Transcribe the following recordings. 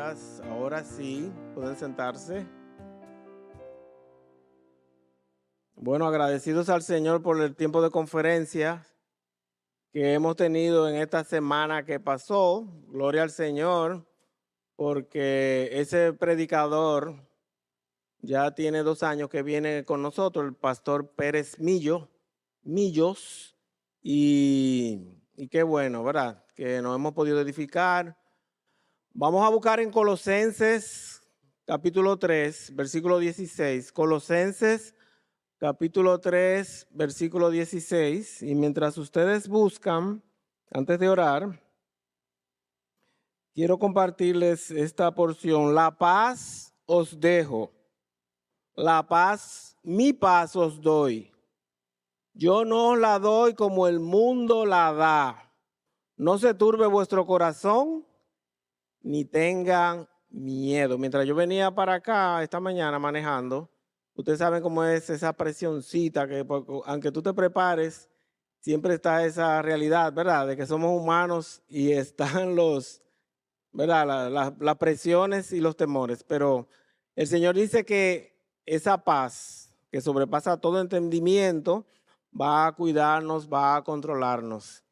días. Ahora sí, pueden sentarse. Bueno, agradecidos al Señor por el tiempo de conferencia que hemos tenido en esta semana que pasó. Gloria al Señor, porque ese predicador ya tiene 2 años que viene con nosotros, el pastor Pérez Millos, y qué bueno, ¿verdad? Que nos hemos podido edificar. Vamos a buscar en Colosenses capítulo 3, versículo 16. Colosenses capítulo 3, versículo 16. Y mientras ustedes buscan, antes de orar, quiero compartirles esta porción. La paz os dejo, la paz, mi paz os doy. Yo no os la doy como el mundo la da. No se turbe vuestro corazón, ni tengan miedo. Mientras yo venía para acá esta mañana manejando, ustedes saben cómo es esa presioncita que aunque tú te prepares, siempre está esa realidad, ¿verdad? De que somos humanos y están ¿verdad? Las presiones y los temores. Pero el Señor dice que esa paz que sobrepasa todo entendimiento va a cuidarnos, va a controlarnos.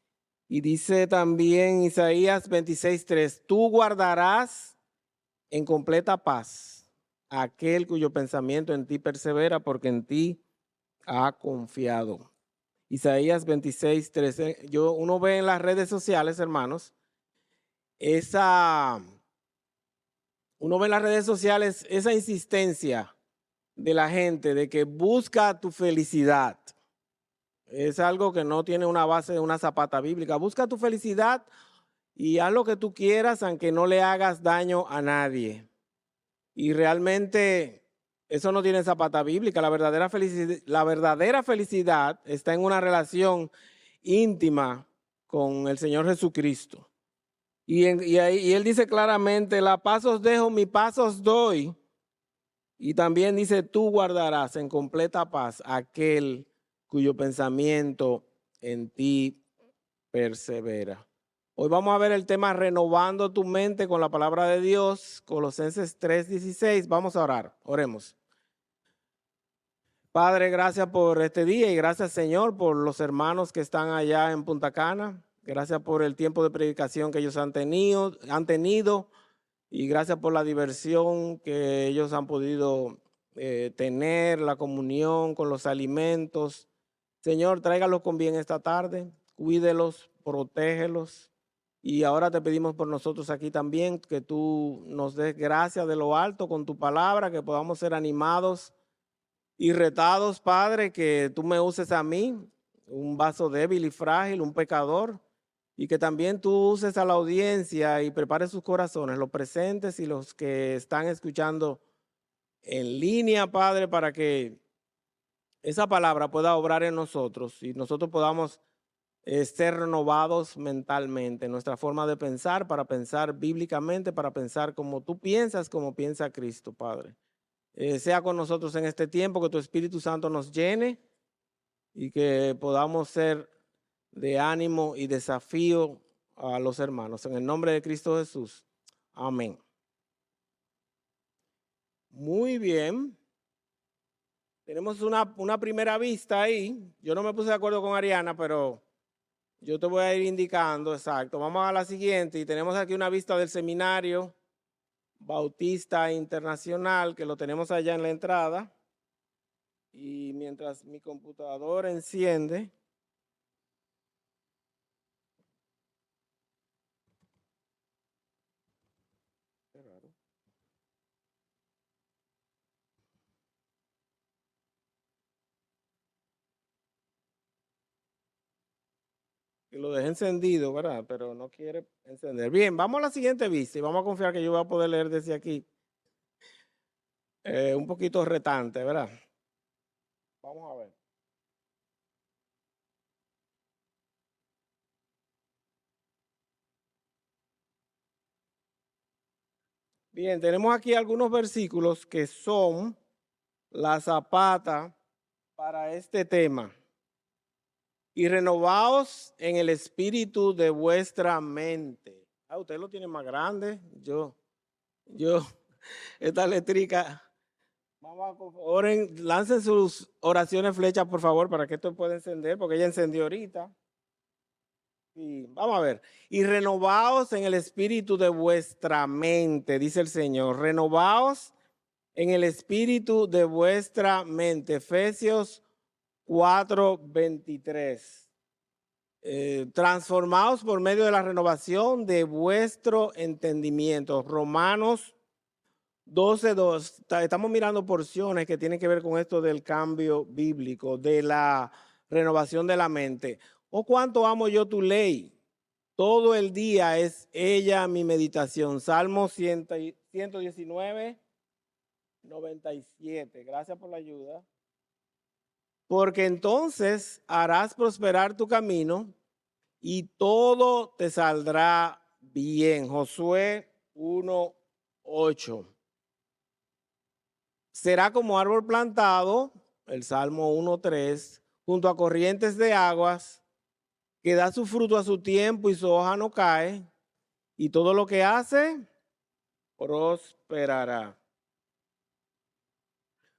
Y dice también Isaías 26:3, tú guardarás en completa paz aquel cuyo pensamiento en ti persevera porque en ti ha confiado. Isaías 26:3. Uno ve en las redes sociales, hermanos, uno ve en las redes sociales esa insistencia de la gente de que busca tu felicidad. Es algo que no tiene una base de una zapata bíblica. Busca tu felicidad y haz lo que tú quieras, aunque no le hagas daño a nadie. Y realmente eso no tiene zapata bíblica. La verdadera felicidad está en una relación íntima con el Señor Jesucristo. Y Él dice claramente, la paz os dejo, mi paz os doy. Y también dice, tú guardarás en completa paz aquel cuyo pensamiento en ti persevera. Hoy vamos a ver el tema renovando tu mente con la palabra de Dios, Colosenses 3:16. Vamos a orar, oremos. Padre, gracias por este día y gracias, Señor, por los hermanos que están allá en Punta Cana. Gracias por el tiempo de predicación que ellos han tenido y gracias por la diversión que ellos han podido tener, la comunión con los alimentos. Señor, tráigalos con bien esta tarde, cuídelos, protégelos. Y ahora te pedimos por nosotros aquí también que tú nos des gracia de lo alto con tu palabra, que podamos ser animados y retados, Padre, que tú me uses a mí, un vaso débil y frágil, un pecador, y que también tú uses a la audiencia y prepares sus corazones, los presentes y los que están escuchando en línea, Padre, para que esa palabra pueda obrar en nosotros y nosotros podamos ser renovados mentalmente, nuestra forma de pensar, para pensar bíblicamente, para pensar como tú piensas, como piensa Cristo, Padre. Sea con nosotros en este tiempo, que tu Espíritu Santo nos llene y que podamos ser de ánimo y desafío a los hermanos. En el nombre de Cristo Jesús. Amén. Muy bien. Tenemos una primera vista ahí. Yo no me puse de acuerdo con Ariana, pero yo te voy a ir indicando, exacto. Vamos a la siguiente y tenemos aquí una vista del seminario Bautista Internacional, que lo tenemos allá en la entrada. Y mientras mi computadora enciende, qué raro, que lo dejé encendido, ¿verdad? Pero no quiere encender. Bien, vamos a la siguiente vista y vamos a confiar que yo voy a poder leer desde aquí. Un poquito retante, ¿verdad? Vamos a ver. Bien, tenemos aquí algunos versículos que son la zapata para este tema. Y renovaos en el espíritu de vuestra mente. Ah, usted lo tiene más grande. Yo Yo, esta eléctrica, oren, lancen sus oraciones flechas, por favor, para que esto pueda encender, porque ella encendió ahorita. Y vamos a ver. Y renovaos en el espíritu de vuestra mente, dice el Señor. Renovaos en el espíritu de vuestra mente. Efesios 4:23. Transformaos por medio de la renovación de vuestro entendimiento. Romanos 12:2. Estamos mirando porciones que tienen que ver con esto del cambio bíblico, de la renovación de la mente. Oh, cuánto amo yo tu ley. Todo el día es ella mi meditación. Salmo 119, 97. Gracias por la ayuda. Porque entonces harás prosperar tu camino y todo te saldrá bien. Josué 1:8. Será como árbol plantado, el Salmo 1:3, junto a corrientes de aguas, que da su fruto a su tiempo y su hoja no cae, y todo lo que hace prosperará.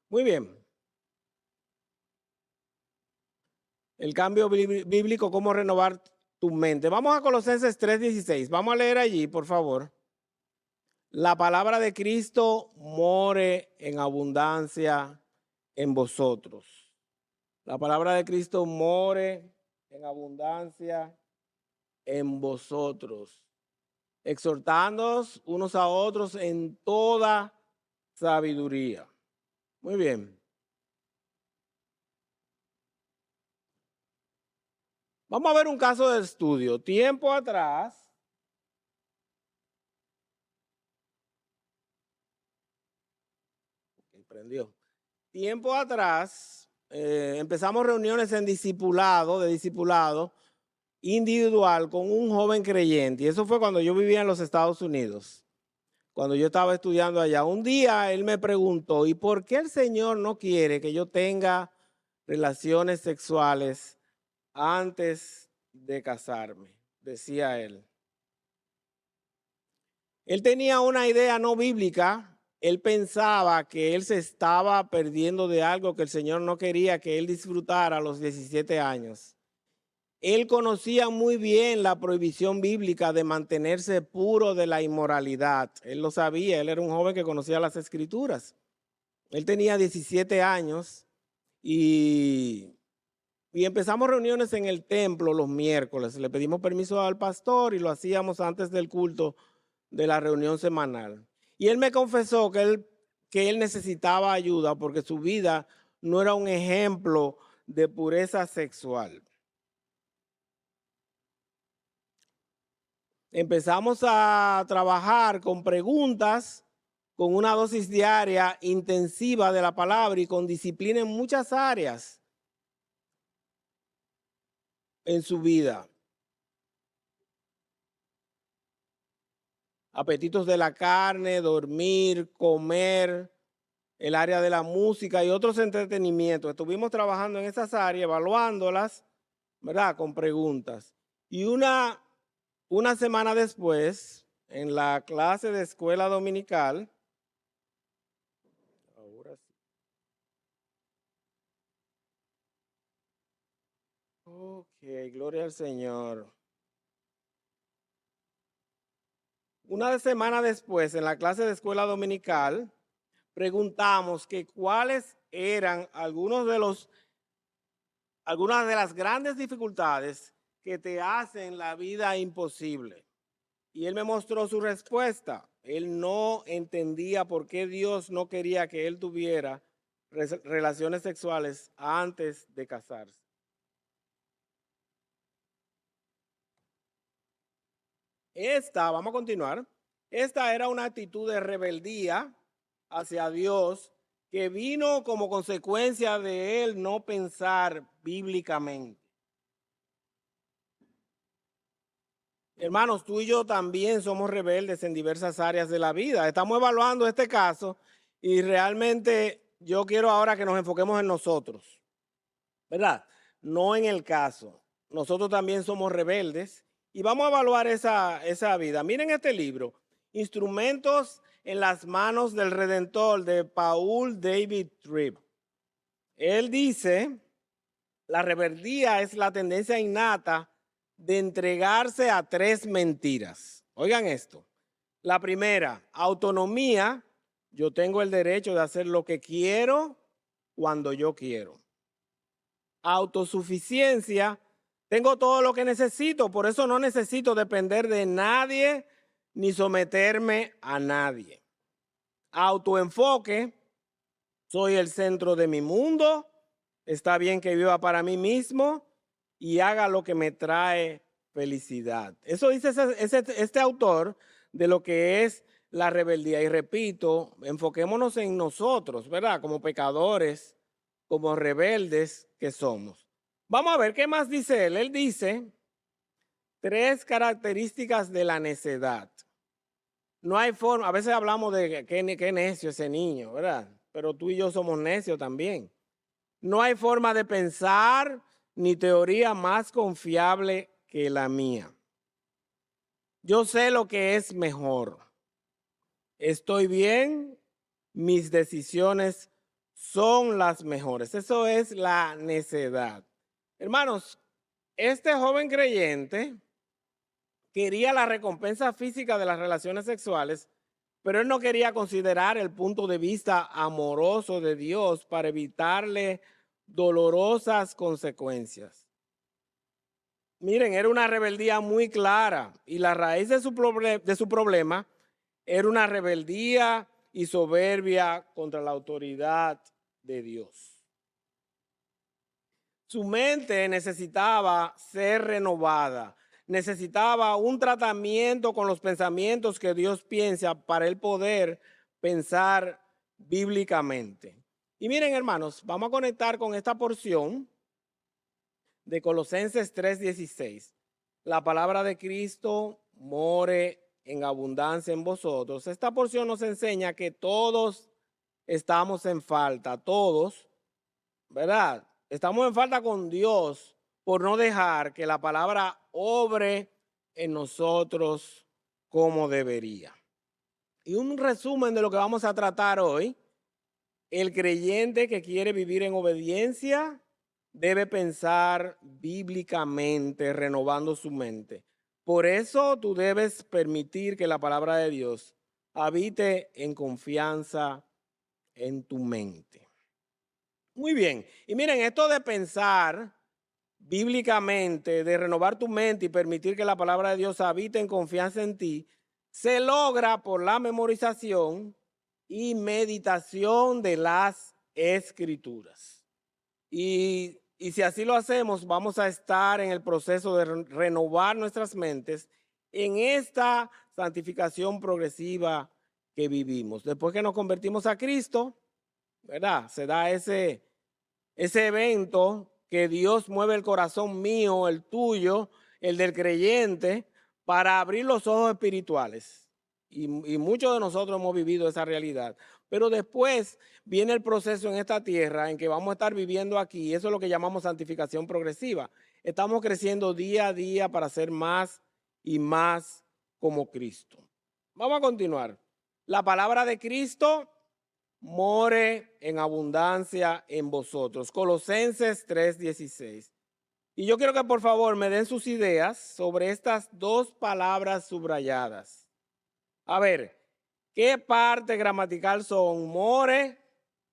Muy bien. El cambio bíblico, cómo renovar tu mente. Vamos a Colosenses 3:16. Vamos a leer allí, por favor. La palabra de Cristo more en abundancia en vosotros. La palabra de Cristo more en abundancia en vosotros, exhortándoos unos a otros en toda sabiduría. Muy bien. Vamos a ver un caso de estudio. Tiempo atrás, prendió. Tiempo atrás, empezamos reuniones en discipulado, de discipulado individual con un joven creyente. Y eso fue cuando yo vivía en los Estados Unidos, cuando yo estaba estudiando allá. Un día él me preguntó, ¿y por qué el Señor no quiere que yo tenga relaciones sexuales antes de casarme? Decía él. Él tenía una idea no bíblica. Él pensaba que él se estaba perdiendo de algo que el Señor no quería que él disfrutara a los 17 años. Él conocía muy bien la prohibición bíblica de mantenerse puro de la inmoralidad. Él lo sabía, él era un joven que conocía las escrituras. Él tenía 17 años y empezamos reuniones en el templo los miércoles. Le pedimos permiso al pastor y lo hacíamos antes del culto de la reunión semanal. Y él me confesó que él necesitaba ayuda porque su vida no era un ejemplo de pureza sexual. Empezamos a trabajar con preguntas, con una dosis diaria intensiva de la palabra y con disciplina en muchas áreas en su vida. Apetitos de la carne, dormir, comer, el área de la música y otros entretenimientos. Estuvimos trabajando en esas áreas, evaluándolas, ¿verdad? Con preguntas. Y una semana después, en la clase de escuela dominical, ahora sí. Ok, gloria al Señor. Una semana después, en la clase de escuela dominical, preguntamos que cuáles eran algunas de las grandes dificultades que te hacen la vida imposible. Y él me mostró su respuesta. Él no entendía por qué Dios no quería que él tuviera relaciones sexuales antes de casarse. Vamos a continuar. Esta era una actitud de rebeldía hacia Dios que vino como consecuencia de él no pensar bíblicamente. Hermanos, tú y yo también somos rebeldes en diversas áreas de la vida. Estamos evaluando este caso y realmente yo quiero ahora que nos enfoquemos en nosotros, ¿verdad? No en el caso. Nosotros también somos rebeldes y vamos a evaluar esa vida. Miren este libro, Instrumentos en las manos del Redentor, de Paul David Tripp. Él dice, la rebeldía es la tendencia innata de entregarse a 3 mentiras. Oigan esto. La primera, autonomía. Yo tengo el derecho de hacer lo que quiero cuando yo quiero. Autosuficiencia. Tengo todo lo que necesito, por eso no necesito depender de nadie ni someterme a nadie. Autoenfoque. Soy el centro de mi mundo. Está bien que viva para mí mismo y haga lo que me trae felicidad. Eso dice este autor de lo que es la rebeldía. Y repito, enfoquémonos en nosotros, ¿verdad? Como pecadores, como rebeldes que somos. Vamos a ver qué más dice él. Él dice 3 características de la necedad. No hay forma, a veces hablamos de qué necio ese niño, ¿verdad? Pero tú y yo somos necios también. No hay forma de pensar ni teoría más confiable que la mía. Yo sé lo que es mejor. Estoy bien, mis decisiones son las mejores. Eso es la necedad. Hermanos, este joven creyente quería la recompensa física de las relaciones sexuales, pero él no quería considerar el punto de vista amoroso de Dios para evitarle dolorosas consecuencias. Miren, era una rebeldía muy clara y la raíz de su problema era una rebeldía y soberbia contra la autoridad de Dios. Su mente necesitaba ser renovada, necesitaba un tratamiento con los pensamientos que Dios piensa para él poder pensar bíblicamente. Y miren, hermanos, vamos a conectar con esta porción de Colosenses 3:16. La palabra de Cristo more en abundancia en vosotros. Esta porción nos enseña que todos estamos en falta, todos, ¿verdad? Estamos en falta con Dios por no dejar que la palabra obre en nosotros como debería. Y un resumen de lo que vamos a tratar hoy: el creyente que quiere vivir en obediencia debe pensar bíblicamente, renovando su mente. Por eso tú debes permitir que la palabra de Dios habite en confianza en tu mente. Muy bien. Y miren, esto de pensar bíblicamente, de renovar tu mente y permitir que la palabra de Dios habite en confianza en ti, se logra por la memorización y meditación de las Escrituras. Y si así lo hacemos, vamos a estar en el proceso de renovar nuestras mentes en esta santificación progresiva que vivimos. Después que nos convertimos a Cristo, ¿verdad? Se da ese evento que Dios mueve el corazón mío, el tuyo, el del creyente, para abrir los ojos espirituales. Y muchos de nosotros hemos vivido esa realidad. Pero después viene el proceso en esta tierra en que vamos a estar viviendo aquí. Eso es lo que llamamos santificación progresiva. Estamos creciendo día a día para ser más y más como Cristo. Vamos a continuar. La palabra de Cristo more en abundancia en vosotros. Colosenses 3:16. Y yo quiero que por favor me den sus ideas sobre estas 2 palabras subrayadas. A ver, ¿qué parte gramatical son more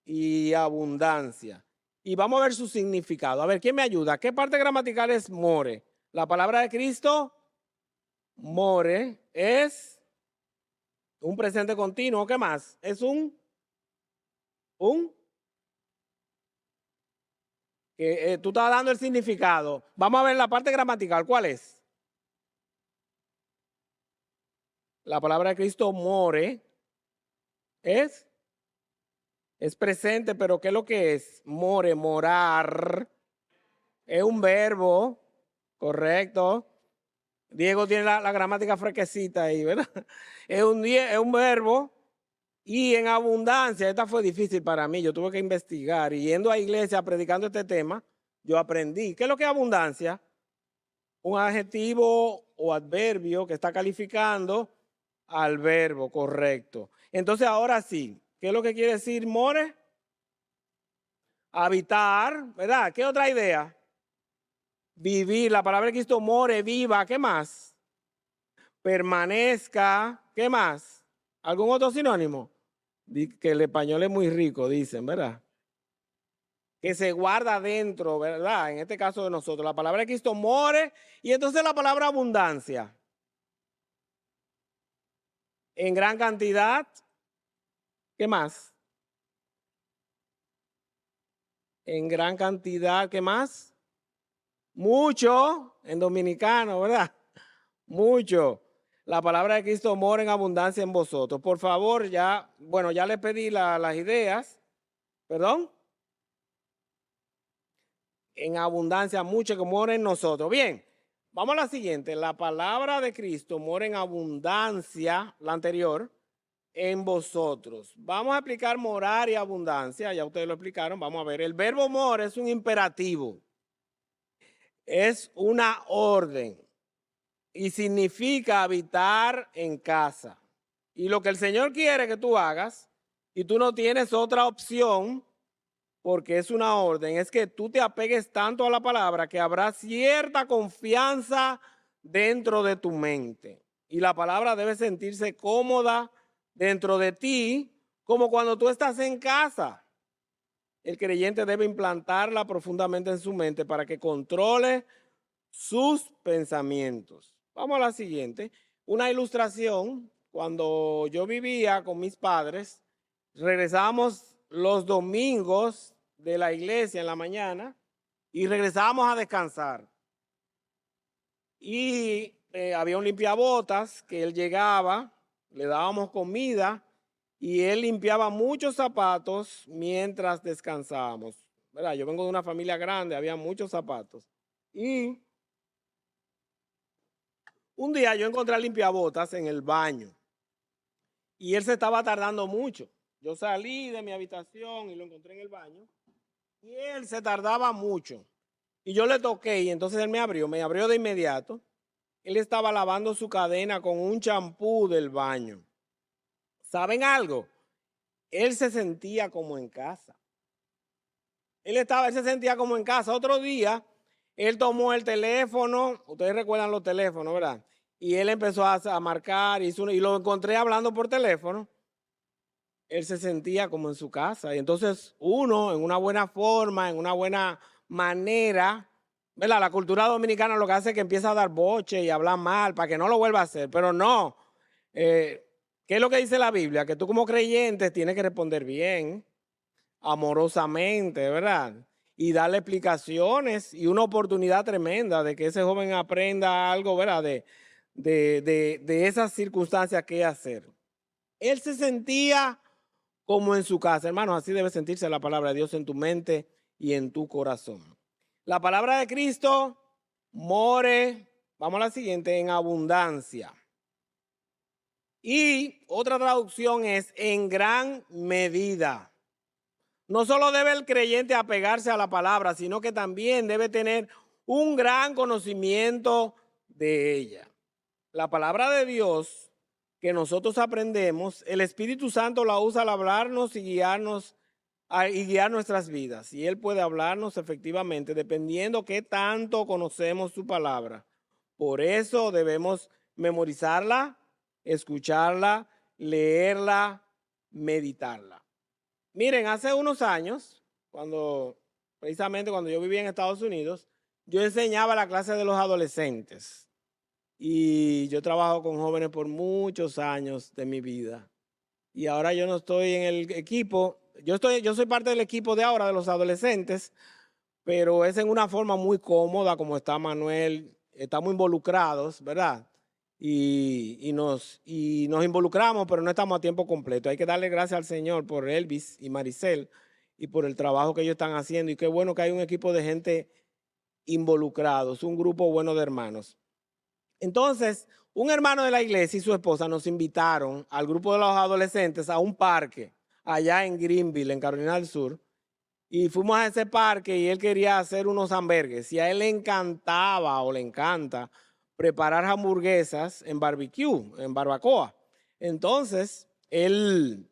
y abundancia? Y vamos a ver su significado. A ver, ¿quién me ayuda? ¿Qué parte gramatical es more? La palabra de Cristo, more, es un presente continuo. ¿Qué más? Es que tú estás dando el significado. Vamos a ver la parte gramatical. ¿Cuál es? La palabra de Cristo more es presente, pero ¿qué es lo que es? More, morar. Es un verbo, correcto. Diego tiene la gramática fresquecita ahí, ¿verdad? Es un verbo. Y en abundancia, esta fue difícil para mí, yo tuve que investigar. Y yendo a iglesia, predicando este tema, yo aprendí. ¿Qué es lo que es abundancia? Un adjetivo o adverbio que está calificando al verbo, correcto. Entonces ahora sí, ¿qué es lo que quiere decir more? Habitar, ¿verdad? ¿Qué otra idea? Vivir, la palabra de Cristo more, viva, ¿qué más? Permanezca, ¿qué más? ¿Algún otro sinónimo? Que el español es muy rico, dicen, ¿verdad? Que se guarda dentro, ¿verdad? En este caso de nosotros, la palabra de Cristo more y entonces la palabra abundancia. En gran cantidad, ¿qué más? En gran cantidad, ¿qué más? Mucho, en dominicano, ¿verdad? Mucho. La palabra de Cristo mora en abundancia en vosotros. Por favor, ya, bueno, ya les pedí las ideas. ¿Perdón? En abundancia, mucho que mora en nosotros. Bien, vamos a la siguiente. La palabra de Cristo mora en abundancia, la anterior, en vosotros. Vamos a explicar morar y abundancia. Ya ustedes lo explicaron. Vamos a ver. El verbo mora es un imperativo. Es una orden. Y significa habitar en casa. Y lo que el Señor quiere que tú hagas, y tú no tienes otra opción, porque es una orden, es que tú te apegues tanto a la palabra que habrá cierta confianza dentro de tu mente. Y la palabra debe sentirse cómoda dentro de ti, como cuando tú estás en casa. El creyente debe implantarla profundamente en su mente para que controle sus pensamientos. Vamos a la siguiente. Una ilustración. Cuando yo vivía con mis padres, regresábamos los domingos de la iglesia en la mañana y regresábamos a descansar. Y había un limpiabotas que él llegaba, le dábamos comida y él limpiaba muchos zapatos mientras descansábamos. ¿Verdad? Yo vengo de una familia grande, había muchos zapatos. Y un día yo encontré al limpiabotas en el baño y él se estaba tardando mucho. Yo salí de mi habitación y lo encontré en el baño y él se tardaba mucho. Y yo le toqué y entonces él me abrió de inmediato. Él estaba lavando su cadena con un champú del baño. ¿Saben algo? Él se sentía como en casa. Él se sentía como en casa. Otro día, él tomó el teléfono, ustedes recuerdan los teléfonos, ¿verdad? Y él empezó a marcar y lo encontré hablando por teléfono. Él se sentía como en su casa. Y entonces uno, en una buena forma, en una buena manera, ¿verdad? La cultura dominicana lo que hace es que empieza a dar boche y hablar mal para que no lo vuelva a hacer. Pero no. ¿Qué es lo que dice la Biblia? Que tú como creyente tienes que responder bien, amorosamente, ¿verdad? Y darle explicaciones y una oportunidad tremenda de que ese joven aprenda algo, ¿verdad? De esas circunstancias que hacer. Él se sentía como en su casa. Hermanos, así debe sentirse la palabra de Dios en tu mente y en tu corazón. La palabra de Cristo more, vamos a la siguiente, en abundancia. Y otra traducción es en gran medida. No solo debe el creyente apegarse a la palabra, sino que también debe tener un gran conocimiento de ella. La palabra de Dios que nosotros aprendemos, el Espíritu Santo la usa al hablarnos y guiarnos y guiar nuestras vidas. Y Él puede hablarnos efectivamente dependiendo qué tanto conocemos su palabra. Por eso debemos memorizarla, escucharla, leerla, meditarla. Miren, hace unos años, precisamente cuando yo vivía en Estados Unidos, yo enseñaba la clase de los adolescentes. Y yo trabajo con jóvenes por muchos años de mi vida. Y ahora yo no estoy en el equipo, yo soy parte del equipo de ahora de los adolescentes, pero es en una forma muy cómoda, como está Manuel, estamos involucrados, ¿verdad? Y nos involucramos, pero no estamos a tiempo completo. Hay que darle gracias al Señor por Elvis y Maricel y por el trabajo que ellos están haciendo. Y qué bueno que hay un equipo de gente involucrados, un grupo bueno de hermanos. Entonces, un hermano de la iglesia y su esposa nos invitaron al grupo de los adolescentes a un parque allá en Greenville, en Carolina del Sur. Y fuimos a ese parque y él quería hacer unos hamburgues. Y a él le encantaba o le encanta preparar hamburguesas en barbecue, en barbacoa. Entonces, él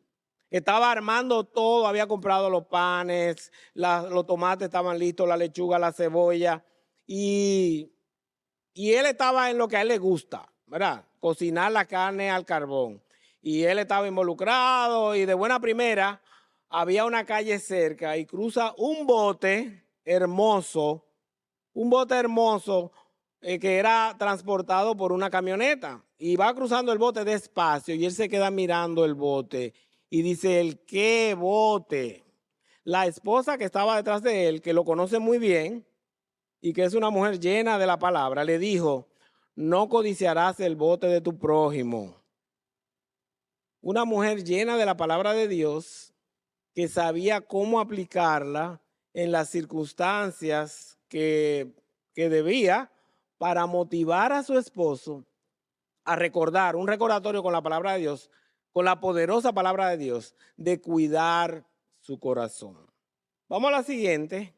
estaba armando todo, había comprado los panes, los tomates estaban listos, la lechuga, la cebolla, y él estaba en lo que a él le gusta, ¿verdad? Cocinar la carne al carbón. Y él estaba involucrado y de buena primera había una calle cerca y cruza un bote hermoso que era transportado por una camioneta. Y va cruzando el bote despacio y él se queda mirando el bote y dice él, ¿qué bote? La esposa que estaba detrás de él, que lo conoce muy bien y que es una mujer llena de la palabra, le dijo, no codiciarás el bote de tu prójimo. Una mujer llena de la palabra de Dios que sabía cómo aplicarla en las circunstancias que debía para motivar a su esposo a recordar, un recordatorio con la palabra de Dios, con la poderosa palabra de Dios, de cuidar su corazón. Vamos a la siguiente.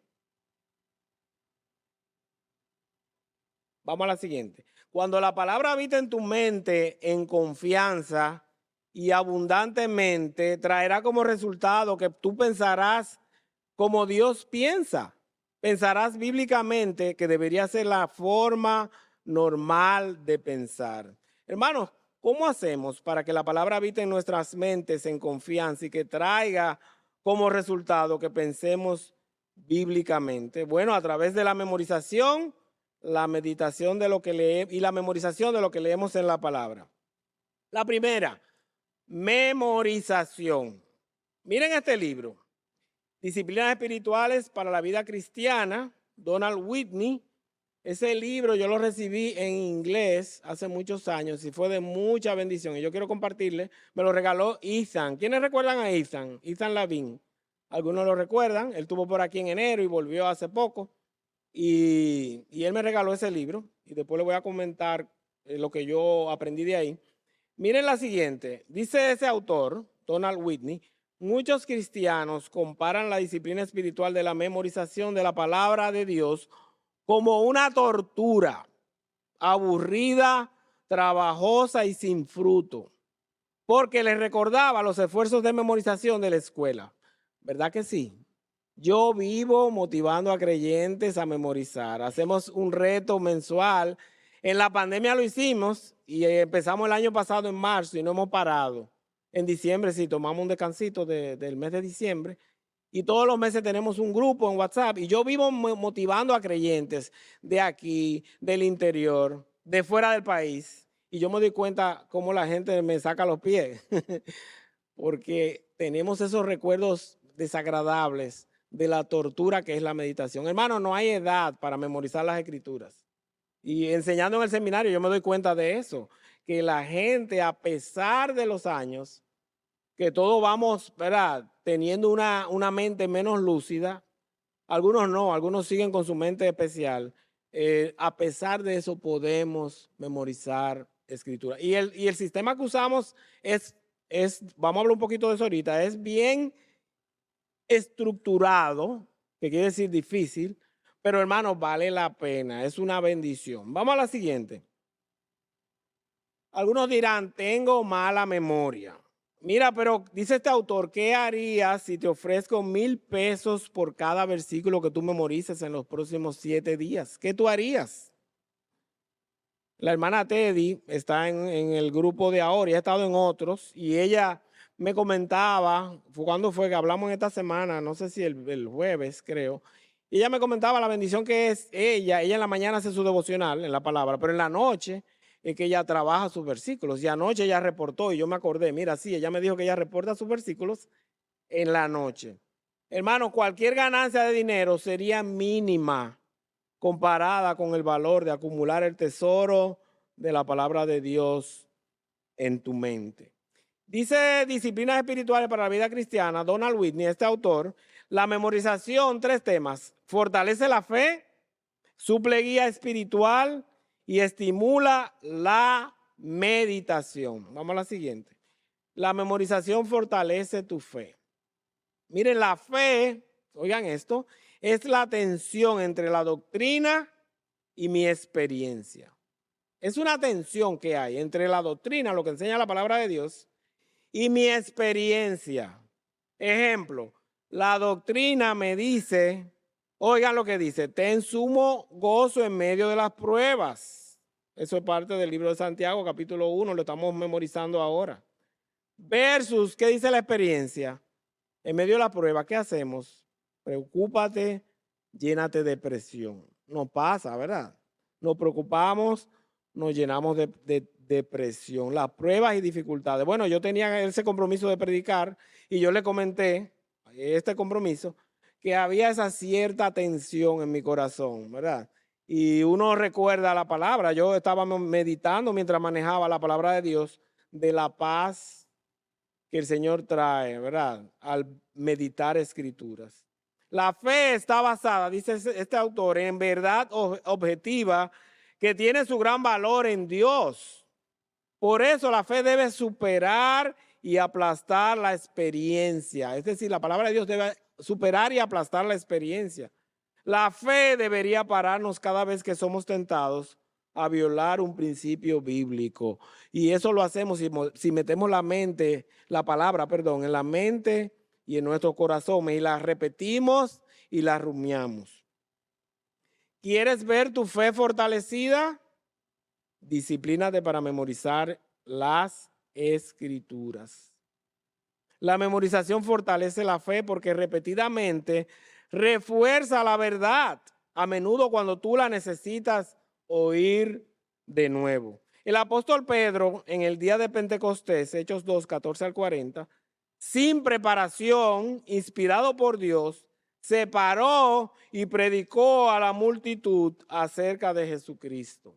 Vamos a la siguiente. Cuando la palabra habita en tu mente en confianza y abundantemente, traerá como resultado que tú pensarás como Dios piensa. Pensarás bíblicamente, que debería ser la forma normal de pensar. Hermanos, ¿cómo hacemos para que la palabra habite en nuestras mentes en confianza y que traiga como resultado que pensemos bíblicamente? Bueno, a través de la memorización, la meditación de lo que leemos y la memorización de lo que leemos en la palabra. La primera, memorización. Miren este libro, Disciplinas Espirituales para la Vida Cristiana, Donald Whitney. Ese libro yo lo recibí en inglés hace muchos años y fue de mucha bendición. Y yo quiero compartirle, me lo regaló Ethan. ¿Quiénes recuerdan a Ethan? Ethan Lavín. Algunos lo recuerdan, él estuvo por aquí en enero y volvió hace poco. Y él me regaló ese libro y después le voy a comentar lo que yo aprendí de ahí. Miren la siguiente, dice ese autor, Donald Whitney, muchos cristianos comparan la disciplina espiritual de la memorización de la palabra de Dios como una tortura aburrida, trabajosa y sin fruto, porque les recordaba los esfuerzos de memorización de la escuela. ¿Verdad que sí? Yo vivo motivando a creyentes a memorizar. Hacemos un reto mensual. En la pandemia lo hicimos y empezamos el año pasado en marzo y no hemos parado. En diciembre sí, tomamos un descansito del mes de diciembre y todos los meses tenemos un grupo en WhatsApp y yo vivo motivando a creyentes de aquí, del interior, de fuera del país. Y yo me doy cuenta cómo la gente me saca los pies porque tenemos esos recuerdos desagradables de la tortura que es la meditación. Hermano, no hay edad para memorizar las escrituras. Y enseñando en el seminario yo me doy cuenta de eso, que la gente a pesar de los años, que todos vamos, ¿verdad?, teniendo una mente menos lúcida, algunos no, algunos siguen con su mente especial, a pesar de eso podemos memorizar escritura. Y el sistema que usamos vamos a hablar un poquito de eso ahorita, es bien estructurado, que quiere decir difícil, pero hermano, vale la pena, es una bendición. Vamos a la siguiente. Algunos dirán, tengo mala memoria. Mira, pero dice este autor, ¿qué harías si te ofrezco 1,000 pesos por cada versículo que tú memorices en los próximos 7 días? ¿Qué tú harías? La hermana Teddy está en el grupo de ahora y ha estado en otros y ella me comentaba, cuando fue que hablamos en esta semana, no sé si el jueves creo, y ella me comentaba la bendición que es ella en la mañana hace su devocional en la palabra, pero en la noche es que ella trabaja sus versículos y anoche ella reportó y yo me acordé, mira, sí, ella me dijo que ella reporta sus versículos en la noche. Hermano, cualquier ganancia de dinero sería mínima comparada con el valor de acumular el tesoro de la palabra de Dios en tu mente. Dice Disciplinas Espirituales para la Vida Cristiana, Donald Whitney, este autor, la memorización, 3 temas, fortalece la fe, suple guía espiritual y estimula la meditación. Vamos a la siguiente. La memorización fortalece tu fe. Miren, la fe, oigan esto, es la tensión entre la doctrina y mi experiencia. Es una tensión que hay entre la doctrina, lo que enseña la palabra de Dios, y mi experiencia. Ejemplo, la doctrina me dice, oigan lo que dice, ten sumo gozo en medio de las pruebas. Eso es parte del libro de Santiago, capítulo 1, lo estamos memorizando ahora. Versus, ¿qué dice la experiencia? En medio de la prueba, ¿qué hacemos? Preocúpate, llénate de presión. No pasa, ¿verdad? Nos preocupamos, nos llenamos de depresión, las pruebas y dificultades. Bueno, yo tenía ese compromiso de predicar y yo le comenté, este compromiso, que había esa cierta tensión en mi corazón, ¿verdad? Y uno recuerda la palabra. Yo estaba meditando mientras manejaba la palabra de Dios de la paz que el Señor trae, ¿verdad? Al meditar escrituras. La fe está basada, dice este autor, en verdad objetiva que tiene su gran valor en Dios. Por eso la fe debe superar y aplastar la experiencia. Es decir, la palabra de Dios debe superar y aplastar la experiencia. La fe debería pararnos cada vez que somos tentados a violar un principio bíblico. Y eso lo hacemos si metemos la palabra, en la mente y en nuestro corazón y la repetimos y la rumiamos. ¿Quieres ver tu fe fortalecida? Disciplínate para memorizar las escrituras. La memorización fortalece la fe porque repetidamente refuerza la verdad, a menudo cuando tú la necesitas oír de nuevo. El apóstol Pedro, en el día de Pentecostés, Hechos 2, 14 al 40, sin preparación, inspirado por Dios, se paró y predicó a la multitud acerca de Jesucristo.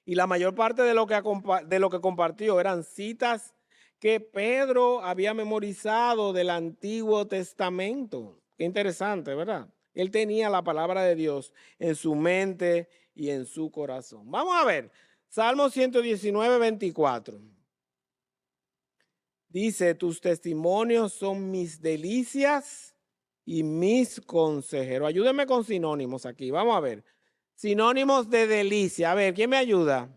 Y la mayor parte de lo que compartió eran citas que Pedro había memorizado del Antiguo Testamento. Qué interesante, ¿verdad? Él tenía la palabra de Dios en su mente y en su corazón. Vamos a ver, Salmo 119, 24. Dice, tus testimonios son mis delicias y mis consejeros. Ayúdenme con sinónimos aquí, vamos a ver. Sinónimos de delicia. A ver, ¿quién me ayuda?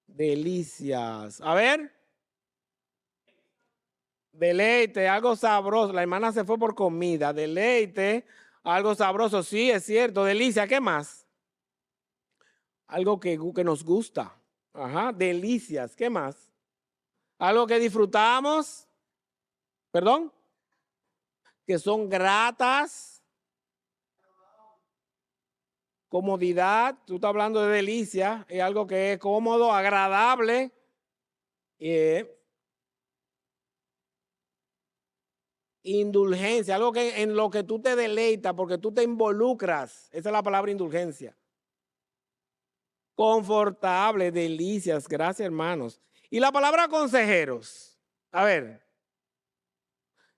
Delicias. A ver. Deleite, algo sabroso. La hermana se fue por comida. Deleite, algo sabroso. Sí, es cierto. Delicia, ¿qué más? Algo que nos gusta. Ajá, delicias, ¿qué más? Algo que disfrutamos. ¿Perdón? Que son gratas. Comodidad, tú estás hablando de delicia, es algo que es cómodo, agradable. Indulgencia, algo que en lo que tú te deleitas porque tú te involucras. Esa es la palabra indulgencia. Confortable, delicias, gracias hermanos. Y la palabra consejeros, a ver,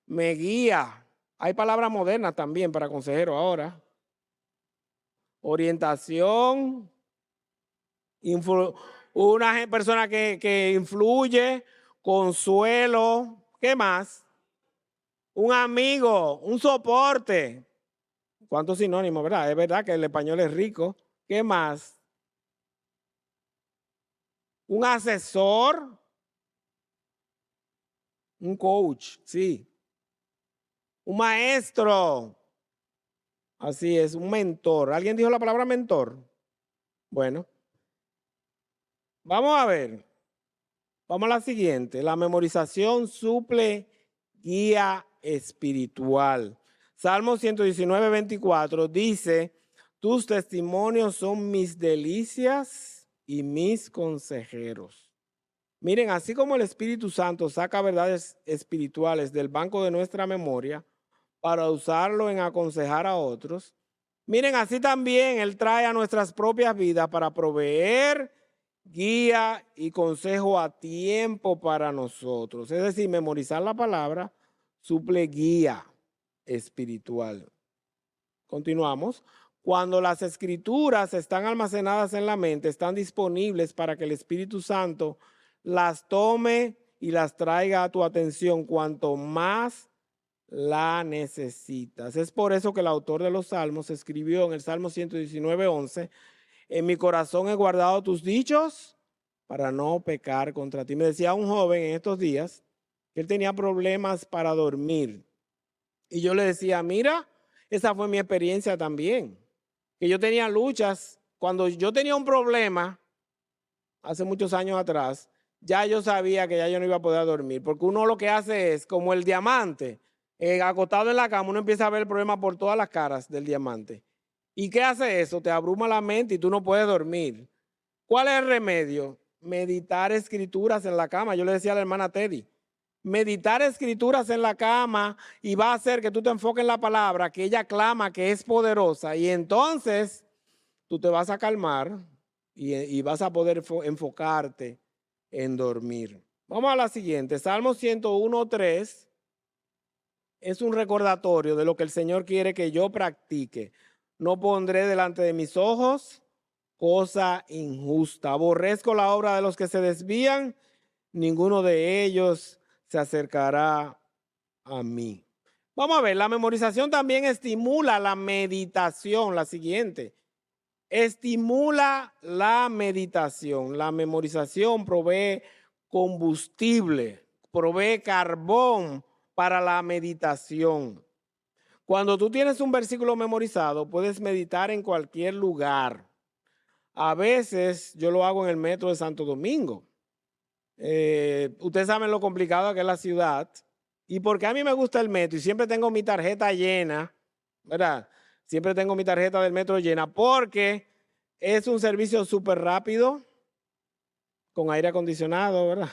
me guía. Hay palabras modernas también para consejero ahora. Orientación, una persona que influye, consuelo, ¿qué más? Un amigo, un soporte. ¿Cuántos sinónimos, verdad? Es verdad que el español es rico. ¿Qué más? Un asesor, un coach, sí. Un maestro. Así es, un mentor. ¿Alguien dijo la palabra mentor? Bueno. Vamos a ver. Vamos a la siguiente. La memorización suple guía espiritual. Salmo 119, 24 dice, tus testimonios son mis delicias y mis consejeros. Miren, así como el Espíritu Santo saca verdades espirituales del banco de nuestra memoria para usarlo en aconsejar a otros, miren, así también Él trae a nuestras propias vidas para proveer guía y consejo a tiempo para nosotros. Es decir, memorizar la palabra suple guía espiritual. Continuamos. Cuando las escrituras están almacenadas en la mente, están disponibles para que el Espíritu Santo las tome y las traiga a tu atención cuanto más la necesitas. Es por eso que el autor de los Salmos escribió en el Salmo 119, 11, en mi corazón he guardado tus dichos para no pecar contra ti. Me decía un joven en estos días que él tenía problemas para dormir. Y yo le decía, mira, esa fue mi experiencia también. Que yo tenía luchas. Cuando yo tenía un problema, hace muchos años atrás, ya yo sabía que ya yo no iba a poder dormir. Porque uno lo que hace es, como el diamante, acostado en la cama, uno empieza a ver el problema por todas las caras del diamante. ¿Y qué hace eso? Te abruma la mente y tú no puedes dormir. ¿Cuál es el remedio? Meditar escrituras en la cama. Yo le decía a la hermana Teddy, meditar escrituras en la cama y va a hacer que tú te enfoques en la palabra, que ella clama que es poderosa, y entonces tú te vas a calmar y vas a poder enfocarte en dormir. Vamos a la siguiente. Salmo 101:3 es un recordatorio de lo que el Señor quiere que yo practique. No pondré delante de mis ojos cosa injusta. Aborrezco la obra de los que se desvían, ninguno de ellos se acercará a mí. Vamos a ver, la memorización también estimula la meditación. La siguiente, estimula la meditación. La memorización provee combustible, provee carbón para la meditación. Cuando tú tienes un versículo memorizado, puedes meditar en cualquier lugar. A veces yo lo hago en el metro de Santo Domingo. Ustedes saben lo complicado que es la ciudad. Y porque a mí me gusta el metro y siempre tengo mi tarjeta llena, ¿verdad? Siempre tengo mi tarjeta del metro llena porque es un servicio súper rápido, con aire acondicionado, ¿verdad?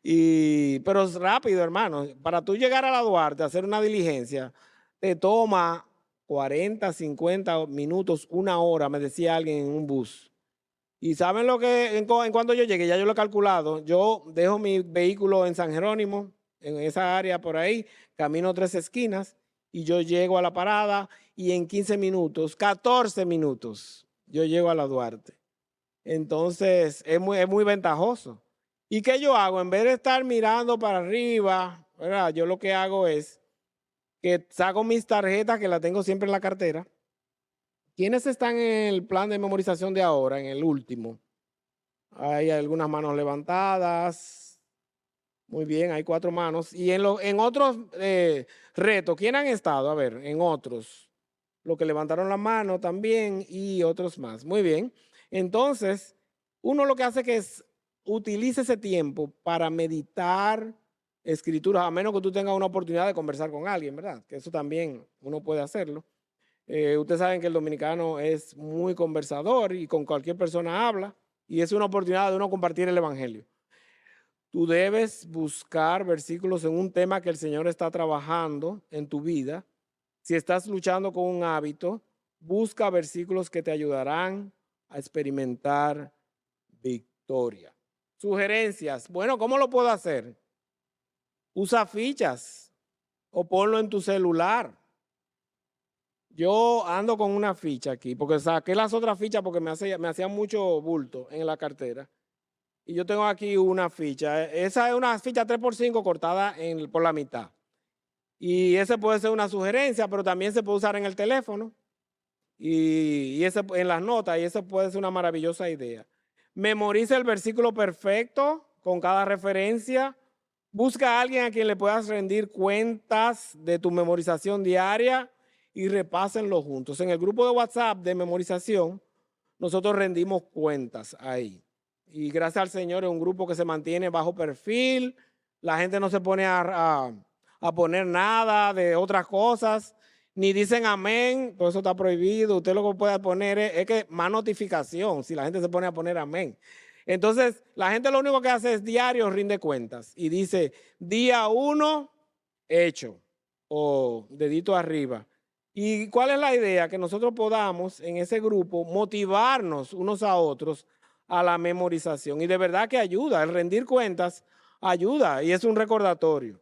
Pero es rápido, hermano. Para tú llegar a la Duarte, hacer una diligencia, te toma 40, 50 minutos, una hora, me decía alguien en un bus. Y saben lo que, en cuanto yo llegue, ya yo lo he calculado, yo dejo mi vehículo en San Jerónimo, en esa área por ahí, camino 3 esquinas y yo llego a la parada y en 15 minutos, 14 minutos, yo llego a la Duarte. Entonces, es muy ventajoso. ¿Y qué yo hago? En vez de estar mirando para arriba, ¿verdad? Yo lo que hago es que saco mis tarjetas, que las tengo siempre en la cartera. ¿Quiénes están en el plan de memorización de ahora, en el último? Hay algunas manos levantadas. Muy bien, hay 4 manos. Y en otros retos, ¿quién han estado? A ver, en otros. Los que levantaron la mano también y otros más. Muy bien. Entonces, uno lo que hace que es utilice ese tiempo para meditar escrituras, a menos que tú tengas una oportunidad de conversar con alguien, ¿verdad? Que eso también uno puede hacerlo. Ustedes saben que el dominicano es muy conversador y con cualquier persona habla y es una oportunidad de uno compartir el evangelio. Tú debes buscar versículos en un tema que el Señor está trabajando en tu vida. Si estás luchando con un hábito, busca versículos que te ayudarán a experimentar victoria. Sugerencias. Bueno, ¿cómo lo puedo hacer? Usa fichas o ponlo en tu celular. Yo ando con una ficha aquí, porque saqué las otras fichas porque me hacía mucho bulto en la cartera. Y yo tengo aquí una ficha. Esa es una ficha 3x5 cortada por la mitad. Y ese puede ser una sugerencia, pero también se puede usar en el teléfono y ese, en las notas, y eso puede ser una maravillosa idea. Memoriza el versículo perfecto con cada referencia. Busca a alguien a quien le puedas rendir cuentas de tu memorización diaria y repásenlo juntos. En el grupo de WhatsApp de memorización, nosotros rendimos cuentas ahí. Y gracias al Señor es un grupo que se mantiene bajo perfil. La gente no se pone a poner nada de otras cosas, ni dicen amén, todo eso está prohibido. Usted lo que puede poner es que más notificación, si la gente se pone a poner amén. Entonces, la gente lo único que hace es diario rinde cuentas y dice día 1 hecho o dedito arriba. ¿Y cuál es la idea? Que nosotros podamos en ese grupo motivarnos unos a otros a la memorización. Y de verdad que ayuda, el rendir cuentas ayuda y es un recordatorio.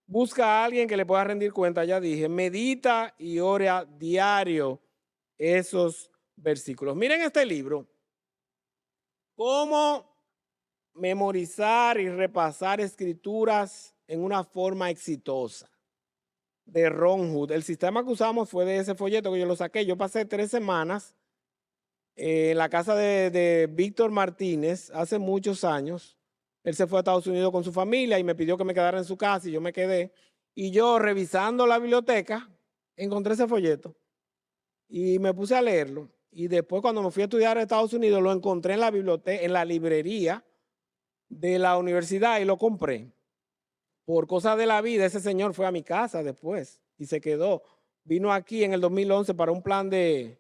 Busca a alguien que le pueda rendir cuenta, ya dije, medita y ora diario esos versículos. Miren este libro, Cómo memorizar y repasar escrituras en una forma exitosa, de Ron Hood. El sistema que usamos fue de ese folleto que yo lo saqué. Yo pasé 3 semanas en la casa de Víctor Martínez hace muchos años. Él se fue a Estados Unidos con su familia y me pidió que me quedara en su casa y yo me quedé. Y yo, revisando la biblioteca, encontré ese folleto y me puse a leerlo. Y después, cuando me fui a estudiar a Estados Unidos, lo encontré en la biblioteca, en la librería de la universidad, y lo compré. Por cosas de la vida, ese señor fue a mi casa después y se quedó. Vino aquí en el 2011 para un plan de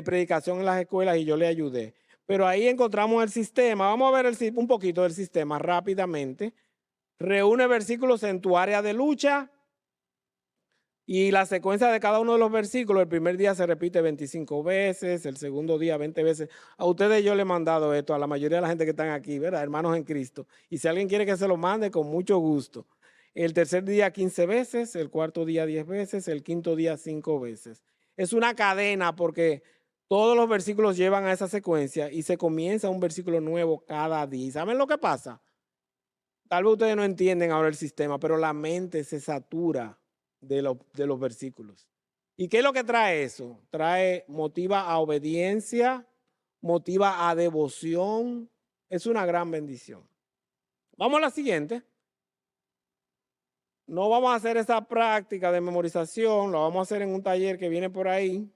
predicación en las escuelas y yo le ayudé. Pero ahí encontramos el sistema. Vamos a ver un poquito del sistema rápidamente. Reúne versículos en tu área de lucha y la secuencia de cada uno de los versículos. El primer día se repite 25 veces, el segundo día 20 veces. A ustedes yo le he mandado esto, a la mayoría de la gente que están aquí, ¿verdad? Hermanos en Cristo. Y si alguien quiere que se lo mande, con mucho gusto. El tercer día 15 veces, el cuarto día 10 veces, el quinto día 5 veces. Es una cadena porque todos los versículos llevan a esa secuencia y se comienza un versículo nuevo cada día. ¿Y saben lo que pasa? Tal vez ustedes no entienden ahora el sistema, pero la mente se satura de los versículos. ¿Y qué es lo que trae eso? Motiva a obediencia, motiva a devoción. Es una gran bendición. Vamos a la siguiente. No vamos a hacer esa práctica de memorización, lo vamos a hacer en un taller que viene por ahí,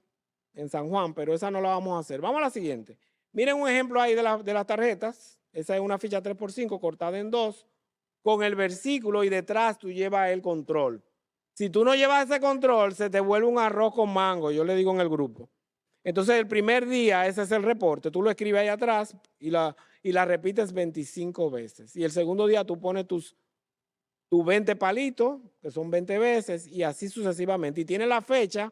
en San Juan, pero esa no la vamos a hacer. Vamos a la siguiente. Miren un ejemplo ahí de las tarjetas. Esa es una ficha 3x5 cortada en dos, con el versículo y detrás tú llevas el control. Si tú no llevas ese control, se te vuelve un arroz con mango, yo le digo en el grupo. Entonces el primer día, ese es el reporte, tú lo escribes ahí atrás y la repites 25 veces. Y el segundo día tú pones tus 20 palitos, que son 20 veces, y así sucesivamente. Y tiene la fecha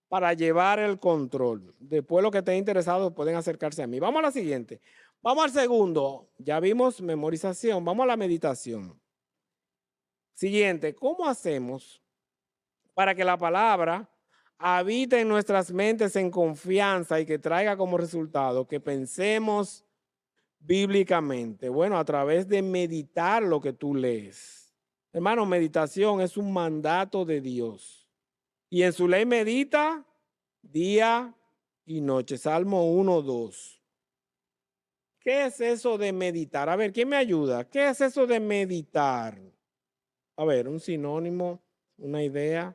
para llevar el control. Después, los que estén interesados pueden acercarse a mí. Vamos a la siguiente. Vamos al segundo. Ya vimos memorización. Vamos a la meditación. Siguiente. ¿Cómo hacemos para que la palabra habite en nuestras mentes en confianza y que traiga como resultado que pensemos bíblicamente? Bueno, a través de meditar lo que tú lees. Hermano, meditación es un mandato de Dios. Y en su ley medita día y noche. Salmo 1:2. ¿Qué es eso de meditar? A ver, ¿quién me ayuda? ¿Qué es eso de meditar? A ver, un sinónimo, una idea.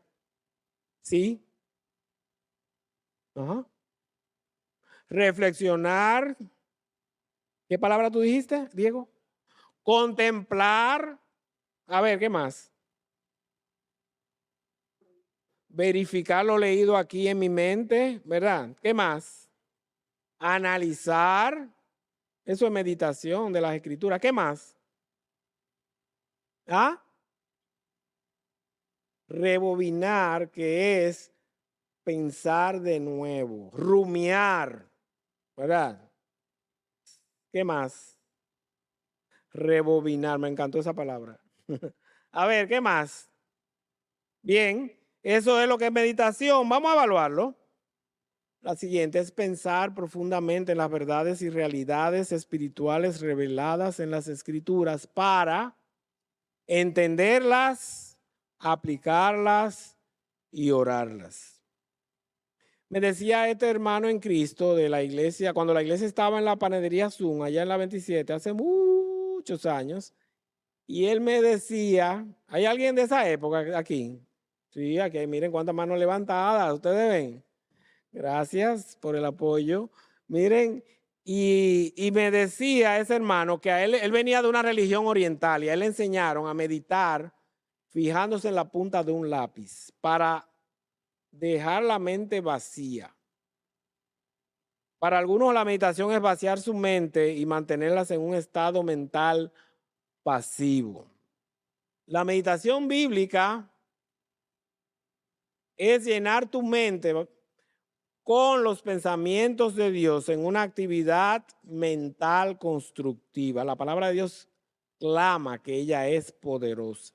¿Sí? Ajá. Reflexionar. ¿Qué palabra tú dijiste, Diego? Contemplar. A ver, ¿qué más? Verificar lo leído aquí en mi mente, ¿verdad? ¿Qué más? Analizar. Eso es meditación de las escrituras. ¿Qué más? ¿Ah? Rebobinar, que es pensar de nuevo, rumiar, ¿verdad? ¿Qué más? Rebobinar, me encantó esa palabra. A ver, ¿qué más? Bien, eso es lo que es meditación. Vamos a evaluarlo. La siguiente es pensar profundamente en las verdades y realidades espirituales reveladas en las Escrituras para entenderlas, aplicarlas y orarlas. Me decía este hermano en Cristo de la iglesia, cuando la iglesia estaba en la panadería Zoom, allá en la 27, hace muchos años, y él me decía, ¿hay alguien de esa época aquí? Sí, aquí miren cuántas manos levantadas, ustedes ven. Gracias por el apoyo. Miren, y me decía ese hermano que a él venía de una religión oriental y a él le enseñaron a meditar fijándose en la punta de un lápiz para dejar la mente vacía. Para algunos la meditación es vaciar su mente y mantenerlas en un estado mental pasivo. La meditación bíblica es llenar tu mente con los pensamientos de Dios en una actividad mental constructiva. La palabra de Dios clama que ella es poderosa.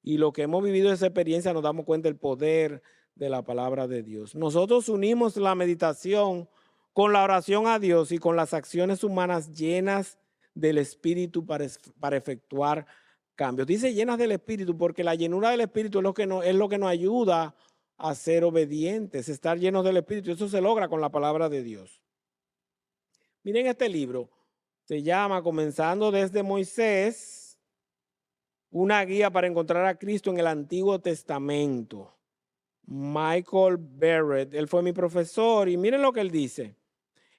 Y lo que hemos vivido esa experiencia nos damos cuenta del poder de la palabra de Dios. Nosotros unimos la meditación con la oración a Dios y con las acciones humanas llenas del Espíritu para efectuar cambios. Dice llenas del Espíritu porque la llenura del Espíritu es lo que nos ayuda a ser obedientes, estar llenos del Espíritu. Eso se logra con la palabra de Dios. Miren este libro. Se llama Comenzando desde Moisés, una guía para encontrar a Cristo en el Antiguo Testamento. Michael Barrett, él fue mi profesor y miren lo que él dice.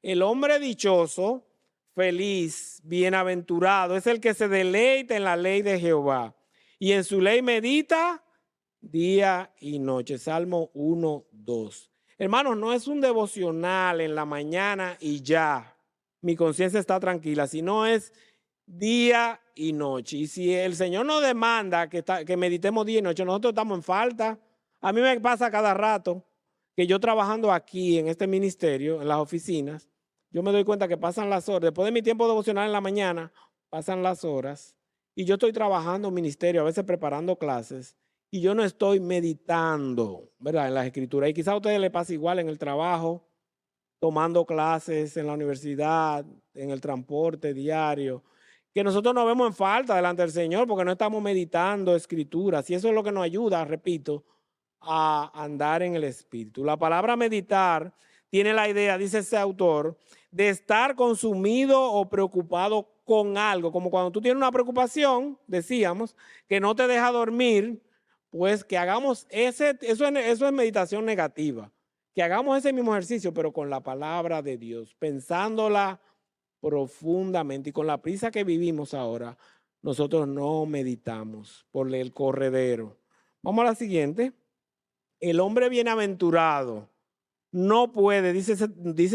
El hombre dichoso, feliz, bienaventurado, es el que se deleita en la ley de Jehová y en su ley medita día y noche. Salmo 1, 2. Hermanos, no es un devocional en la mañana y ya, mi conciencia está tranquila, sino es día y noche. Y si el Señor nos demanda que meditemos día y noche, nosotros estamos en falta. A mí me pasa cada rato que yo trabajando aquí en este ministerio, en las oficinas, yo me doy cuenta que pasan las horas. Después de mi tiempo devocional en la mañana, pasan las horas y yo estoy trabajando en ministerio, a veces preparando clases, y yo no estoy meditando, ¿verdad?, en las escrituras. Y quizá a ustedes les pasa igual en el trabajo, tomando clases en la universidad, en el transporte diario, que nosotros nos vemos en falta delante del Señor porque no estamos meditando escrituras. Y eso es lo que nos ayuda, repito, a andar en el Espíritu. La palabra meditar tiene la idea, dice ese autor, de estar consumido o preocupado con algo, como cuando tú tienes una preocupación, decíamos, que no te deja dormir, pues que hagamos eso es meditación negativa, que hagamos ese mismo ejercicio, pero con la palabra de Dios, pensándola profundamente. Y con la prisa que vivimos ahora, nosotros no meditamos por el corredero. Vamos a la siguiente. El hombre bienaventurado no puede, dice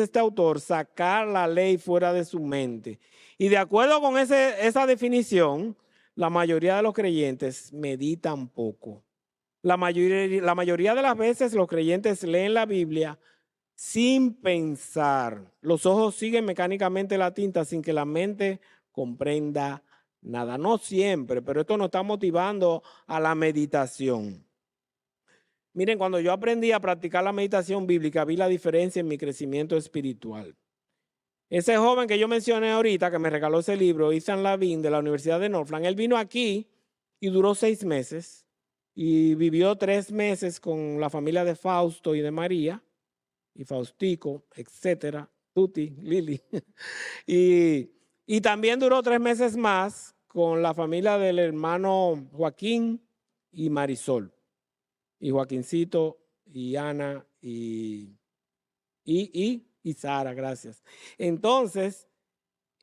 este autor, sacar la ley fuera de su mente. Y de acuerdo con esa definición, la mayoría de los creyentes meditan poco. La mayoría de las veces los creyentes leen la Biblia sin pensar. Los ojos siguen mecánicamente la tinta sin que la mente comprenda nada. No siempre, pero esto nos está motivando a la meditación. Miren, cuando yo aprendí a practicar la meditación bíblica, vi la diferencia en mi crecimiento espiritual. Ese joven que yo mencioné ahorita, que me regaló ese libro, Ethan Lavin, de la Universidad de Northland, él vino aquí y duró 6 meses y vivió 3 meses con la familia de Fausto y de María, y Faustico, etcétera, Tuti, Lili. y también duró 3 meses más con la familia del hermano Joaquín y Marisol. Y Joaquincito, y Ana, y Sara, gracias. Entonces,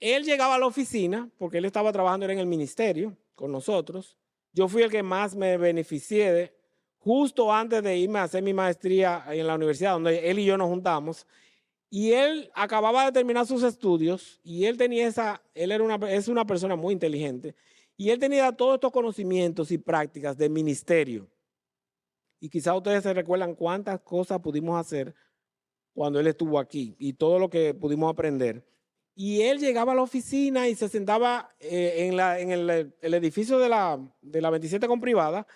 él llegaba a la oficina, porque él estaba trabajando en el ministerio con nosotros. Yo fui el que más me beneficié justo antes de irme a hacer mi maestría en la universidad, donde él y yo nos juntamos. Y él acababa de terminar sus estudios, y él tenía es una persona muy inteligente, y él tenía todos estos conocimientos y prácticas de ministerio. Y quizás ustedes se recuerdan cuántas cosas pudimos hacer cuando él estuvo aquí y todo lo que pudimos aprender. Y él llegaba a la oficina y se sentaba en el edificio de la 27 con privada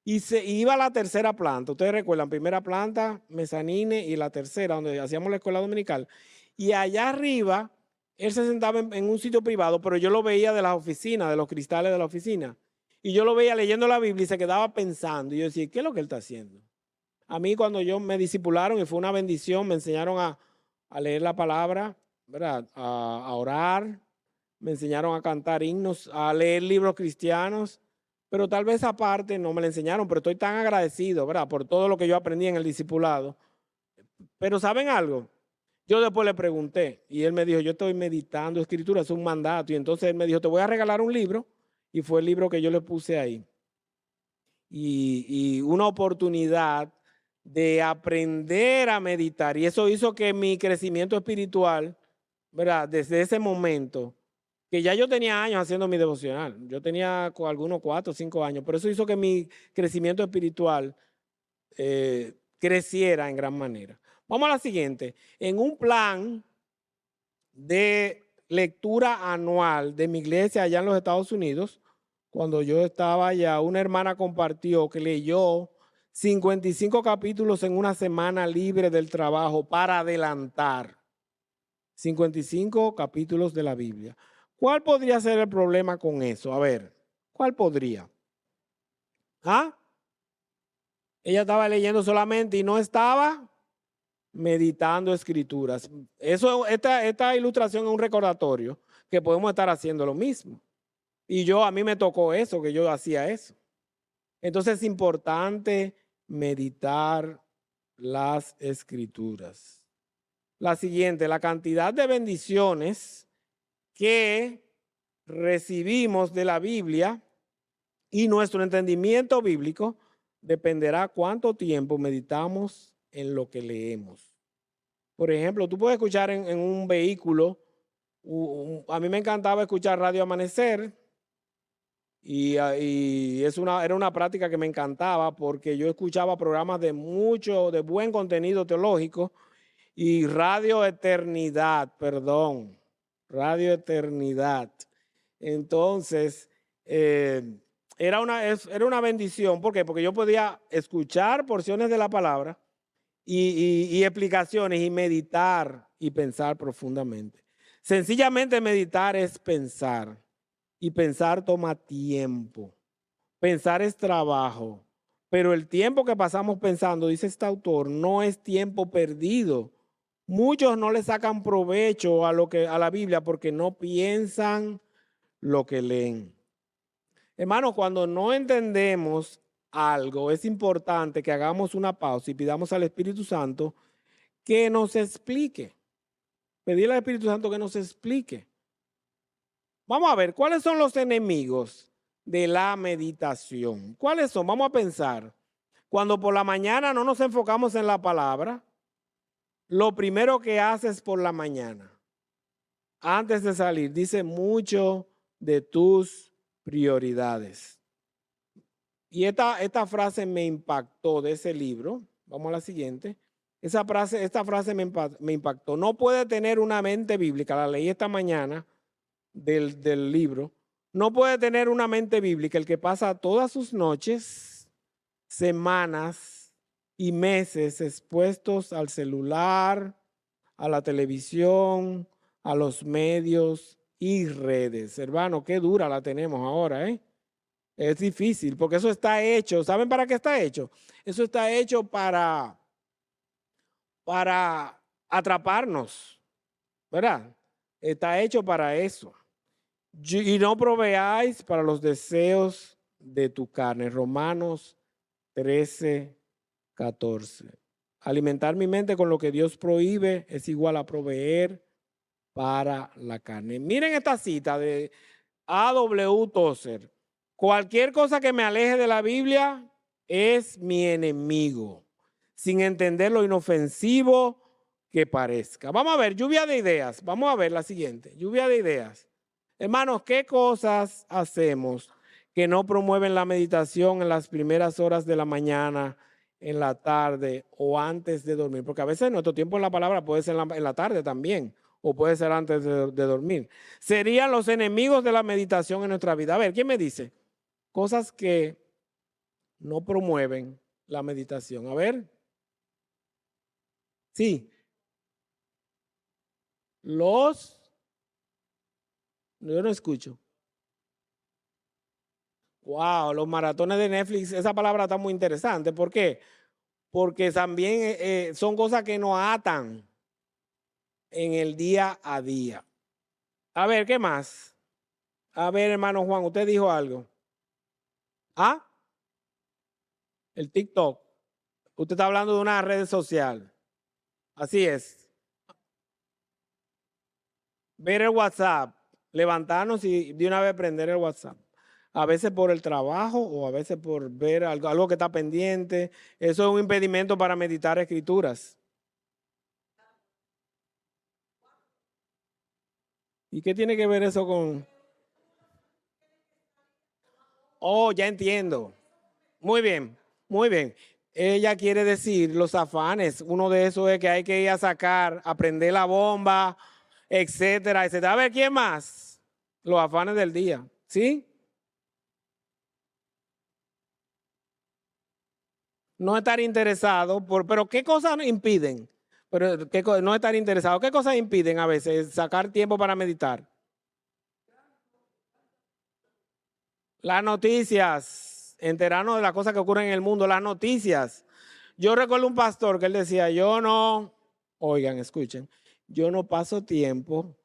y iba a la tercera planta. Ustedes recuerdan, primera planta, mezanine, y la tercera, donde hacíamos la escuela dominical. Y allá arriba, él se sentaba en un sitio privado, pero yo lo veía de las oficinas, de los cristales de la oficina. Y yo lo veía leyendo la Biblia y se quedaba pensando. Y yo decía, ¿qué es lo que él está haciendo? A mí cuando me discipularon y fue una bendición, me enseñaron a leer la palabra, ¿verdad? A orar, me enseñaron a cantar himnos, a leer libros cristianos, pero tal vez aparte no me la enseñaron, pero estoy tan agradecido, ¿verdad?, por todo lo que yo aprendí en el discipulado. Pero ¿saben algo? Yo después le pregunté y él me dijo, yo estoy meditando escritura, es un mandato. Y entonces él me dijo, te voy a regalar un libro. Y fue el libro que yo le puse ahí. Y una oportunidad de aprender a meditar. Y eso hizo que mi crecimiento espiritual, ¿verdad?, desde ese momento, que ya yo tenía años haciendo mi devocional. Yo tenía algunos 4 o 5 años, pero eso hizo que mi crecimiento espiritual creciera en gran manera. Vamos a la siguiente. En un plan de lectura anual de mi iglesia allá en los Estados Unidos, cuando yo estaba allá, una hermana compartió que leyó 55 capítulos en una semana libre del trabajo para adelantar. 55 capítulos de la Biblia. ¿Cuál podría ser el problema con eso? A ver, ¿cuál podría? ¿Ah? Ella estaba leyendo solamente y no estaba meditando escrituras. Esta ilustración es un recordatorio que podemos estar haciendo lo mismo. Y a mí me tocó eso, que yo hacía eso. Entonces es importante meditar las escrituras. La siguiente, la cantidad de bendiciones que recibimos de la Biblia y nuestro entendimiento bíblico dependerá cuánto tiempo meditamos en lo que leemos. Por ejemplo, tú puedes escuchar en un vehículo, a mí me encantaba escuchar Radio Amanecer y era una práctica que me encantaba porque yo escuchaba programas de buen contenido teológico y Radio Eternidad. Entonces, era una bendición. ¿Por qué? Porque yo podía escuchar porciones de la palabra y explicaciones y meditar y pensar profundamente. Sencillamente meditar es pensar. Y pensar toma tiempo. Pensar es trabajo. Pero el tiempo que pasamos pensando, dice este autor, no es tiempo perdido. Muchos no le sacan provecho a la Biblia porque no piensan lo que leen. Hermano, cuando no entendemos algo, es importante que hagamos una pausa y pidamos al Espíritu Santo que nos explique. Pedirle al Espíritu Santo que nos explique. Vamos a ver, ¿cuáles son los enemigos de la meditación? ¿Cuáles son? Vamos a pensar. Cuando por la mañana no nos enfocamos en la palabra, lo primero que haces por la mañana, antes de salir, dice mucho de tus prioridades. Y esta frase me impactó de ese libro. Vamos a la siguiente. Esta frase me impactó. No puede tener una mente bíblica, la leí esta mañana del libro. No puede tener una mente bíblica el que pasa todas sus noches, semanas y meses expuestos al celular, a la televisión, a los medios y redes. Hermano, qué dura la tenemos ahora, ¿eh? Es difícil porque eso está hecho. ¿Saben para qué está hecho? Eso está hecho para atraparnos, ¿verdad? Está hecho para eso. Y no proveáis para los deseos de tu carne. Romanos 13:14. Alimentar mi mente con lo que Dios prohíbe es igual a proveer para la carne. Miren esta cita de A.W. Tozer. Cualquier cosa que me aleje de la Biblia es mi enemigo, sin entender lo inofensivo que parezca. Vamos a ver, lluvia de ideas. Vamos a ver la siguiente, lluvia de ideas. Hermanos, ¿qué cosas hacemos que no promueven la meditación en las primeras horas de la mañana, en la tarde o antes de dormir? Porque a veces nuestro tiempo en la palabra puede ser en la tarde también, o puede ser antes de dormir. Serían los enemigos de la meditación en nuestra vida. A ver, ¿quién me dice? Cosas que no promueven la meditación. A ver. Sí. Yo no escucho. Wow, los maratones de Netflix, esa palabra está muy interesante. ¿Por qué? Porque también son cosas que nos atan en el día a día. A ver, ¿qué más? A ver, hermano Juan, usted dijo algo. ¿Ah? El TikTok. Usted está hablando de una red social. Así es. Ver el WhatsApp, levantarnos y de una vez prender el WhatsApp. A veces por el trabajo o a veces por ver algo que está pendiente. Eso es un impedimento para meditar escrituras. ¿Y qué tiene que ver eso con...? Oh, ya entiendo. Muy bien, muy bien. Ella quiere decir los afanes. Uno de esos es que hay que ir a sacar, a prender la bomba, etcétera, etcétera. A ver, ¿quién más? Los afanes del día, ¿sí? No estar interesado, pero ¿qué cosas impiden? Pero no estar interesado, ¿qué cosas impiden a veces sacar tiempo para meditar? Las noticias, enterarnos de las cosas que ocurren en el mundo, las noticias. Yo recuerdo un pastor que él decía, yo no Oigan, escuchen, yo no paso tiempo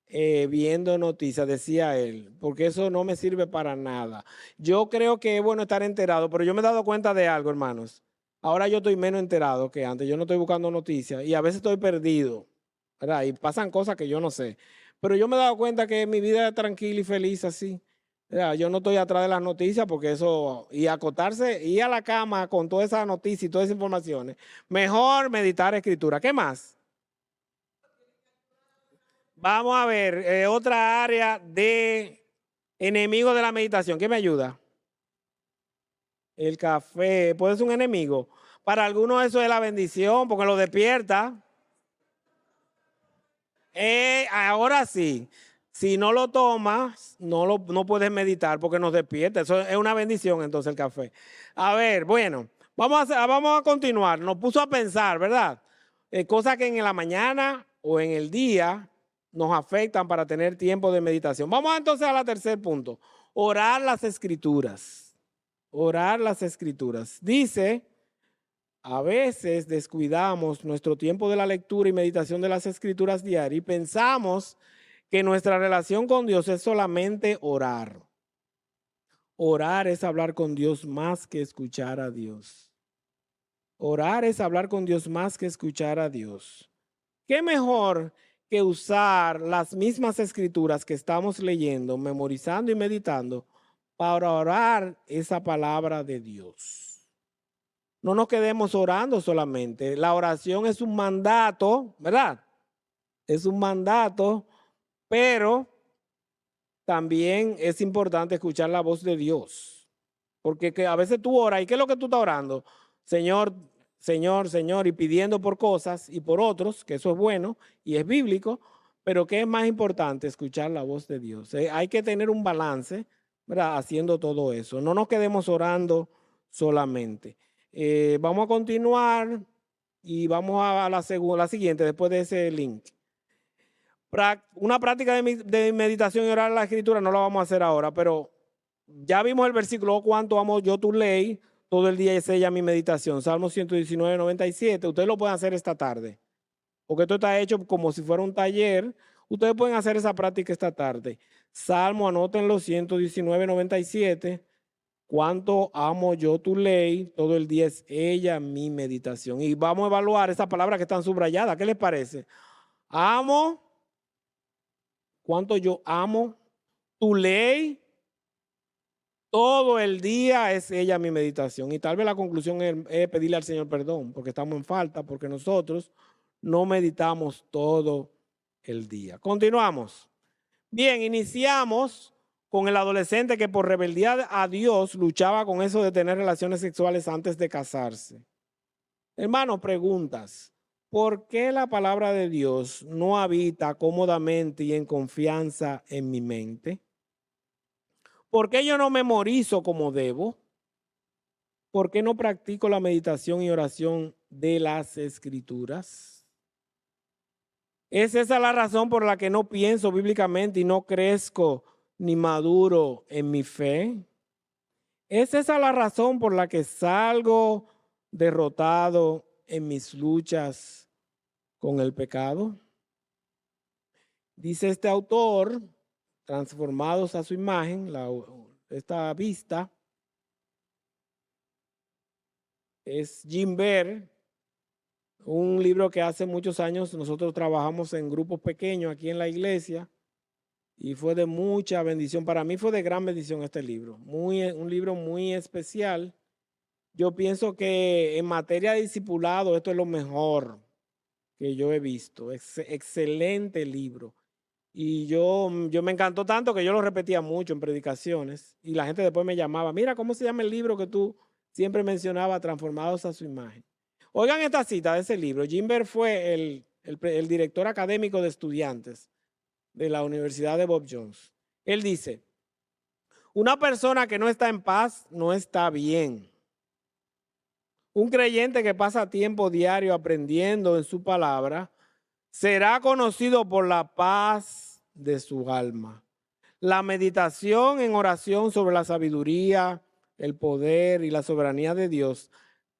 viendo noticias, decía él, porque eso no me sirve para nada. Yo creo que es bueno estar enterado, pero yo me he dado cuenta de algo, hermanos. Ahora yo estoy menos enterado que antes. Yo no estoy buscando noticias y a veces estoy perdido, ¿verdad? Y pasan cosas que yo no sé. Pero yo me he dado cuenta que mi vida es tranquila y feliz así. ¿Verdad? Yo no estoy atrás de las noticias porque eso, y acotarse, ir a la cama con toda esa noticia y todas esas informaciones, mejor meditar escritura. ¿Qué más? Vamos a ver, otra área de enemigo de la meditación. ¿Qué me ayuda? El café. ¿Puede ser un enemigo? Para algunos eso es la bendición porque lo despierta. Ahora sí, si no lo tomas, no puedes meditar porque nos despierta. Eso es una bendición entonces el café. A ver, bueno, vamos a continuar. Nos puso a pensar, ¿verdad? Cosas que en la mañana o en el día nos afectan para tener tiempo de meditación. Vamos entonces al tercer punto. Orar las escrituras. Orar las escrituras. Dice, a veces descuidamos nuestro tiempo de la lectura y meditación de las escrituras diarias y pensamos que nuestra relación con Dios es solamente orar. Orar es hablar con Dios más que escuchar a Dios. Orar es hablar con Dios más que escuchar a Dios. ¿Qué mejor que usar las mismas escrituras que estamos leyendo, memorizando y meditando para orar esa palabra de Dios? No nos quedemos orando solamente. La oración es un mandato, ¿verdad? Es un mandato, pero también es importante escuchar la voz de Dios. Porque a veces tú oras, ¿y qué es lo que tú estás orando? Señor, Señor, Señor, y pidiendo por cosas y por otros, que eso es bueno y es bíblico, pero ¿qué es más importante? Escuchar la voz de Dios. Hay que tener un balance, ¿verdad? Haciendo todo eso. No nos quedemos orando solamente. Vamos a continuar y vamos a la siguiente, después de ese link. Una práctica de meditación y orar la escritura no la vamos a hacer ahora, pero ya vimos el versículo, "Oh, cuánto amo yo tu ley, todo el día es ella mi meditación". Salmo 119, 97. Ustedes lo pueden hacer esta tarde, porque esto está hecho como si fuera un taller. Ustedes pueden hacer esa práctica esta tarde. Salmo, anótenlo, 119, 97. Cuánto amo yo tu ley, todo el día es ella mi meditación. Y vamos a evaluar esas palabras que están subrayadas. ¿Qué les parece? Amo, cuánto yo amo tu ley, todo el día es ella mi meditación. Y tal vez la conclusión es pedirle al Señor perdón, porque estamos en falta, porque nosotros no meditamos todo el día. Continuamos. Bien, iniciamos con el adolescente que por rebeldía a Dios luchaba con eso de tener relaciones sexuales antes de casarse. Hermano, preguntas. ¿Por qué la palabra de Dios no habita cómodamente y en confianza en mi mente? ¿Por qué yo no memorizo como debo? ¿Por qué no practico la meditación y oración de las escrituras? ¿Es esa la razón por la que no pienso bíblicamente y no crezco ni maduro en mi fe? ¿Es esa la razón por la que salgo derrotado en mis luchas con el pecado? Dice este autor, transformados a su imagen, esta vista, es Jim Baer, un libro que hace muchos años nosotros trabajamos en grupos pequeños aquí en la iglesia y fue de mucha bendición. Para mí fue de gran bendición este libro, un libro muy especial. Yo pienso que en materia de discipulado esto es lo mejor que yo he visto. Excelente libro. Y yo me encantó tanto que yo lo repetía mucho en predicaciones y la gente después me llamaba, mira, ¿cómo se llama el libro que tú siempre mencionabas, Transformados a su imagen? Oigan esta cita de ese libro. Jim Baer fue el director académico de estudiantes de la Universidad de Bob Jones. Él dice, una persona que no está en paz no está bien. Un creyente que pasa tiempo diario aprendiendo en su palabra será conocido por la paz de su alma. La meditación en oración sobre la sabiduría, el poder y la soberanía de Dios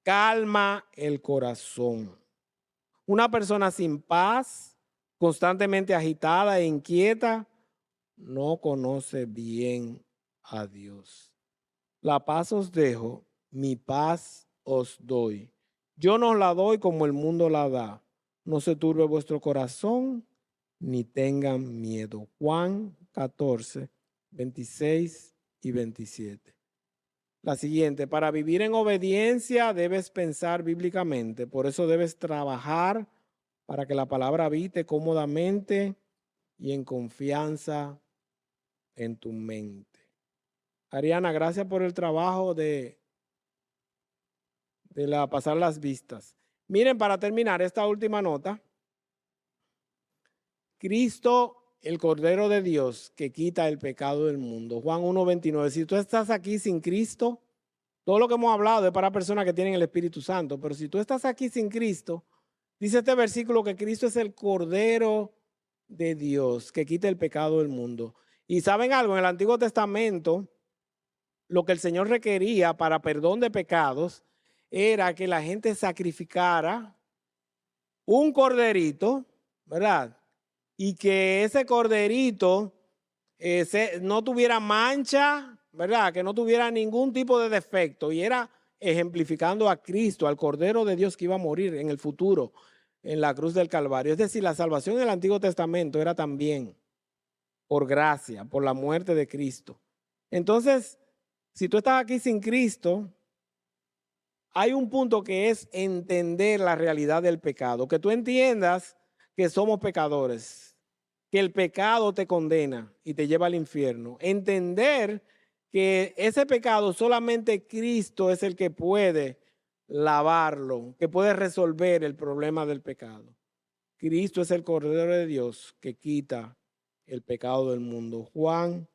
calma el corazón. Una persona sin paz, constantemente agitada e inquieta, no conoce bien a Dios. La paz os dejo, mi paz os doy. Yo no la doy como el mundo la da. No se turbe vuestro corazón, ni tengan miedo. Juan 14, 26 y 27. La siguiente, para vivir en obediencia debes pensar bíblicamente. Por eso debes trabajar para que la palabra habite cómodamente y en confianza en tu mente. Ariana, gracias por el trabajo de pasar las vistas. Miren, para terminar esta última nota, Cristo, el Cordero de Dios, que quita el pecado del mundo. Juan 1:29. Si tú estás aquí sin Cristo, todo lo que hemos hablado es para personas que tienen el Espíritu Santo, pero si tú estás aquí sin Cristo, dice este versículo que Cristo es el Cordero de Dios, que quita el pecado del mundo. Y saben algo, en el Antiguo Testamento, lo que el Señor requería para perdón de pecados era que la gente sacrificara un corderito, ¿verdad? Y que ese corderito no tuviera mancha, ¿verdad? Que no tuviera ningún tipo de defecto. Y era ejemplificando a Cristo, al Cordero de Dios que iba a morir en el futuro, en la cruz del Calvario. Es decir, la salvación del Antiguo Testamento era también por gracia, por la muerte de Cristo. Entonces, si tú estás aquí sin Cristo, hay un punto que es entender la realidad del pecado, que tú entiendas que somos pecadores, que el pecado te condena y te lleva al infierno. Entender que ese pecado solamente Cristo es el que puede lavarlo, que puede resolver el problema del pecado. Cristo es el Cordero de Dios que quita el pecado del mundo. Juan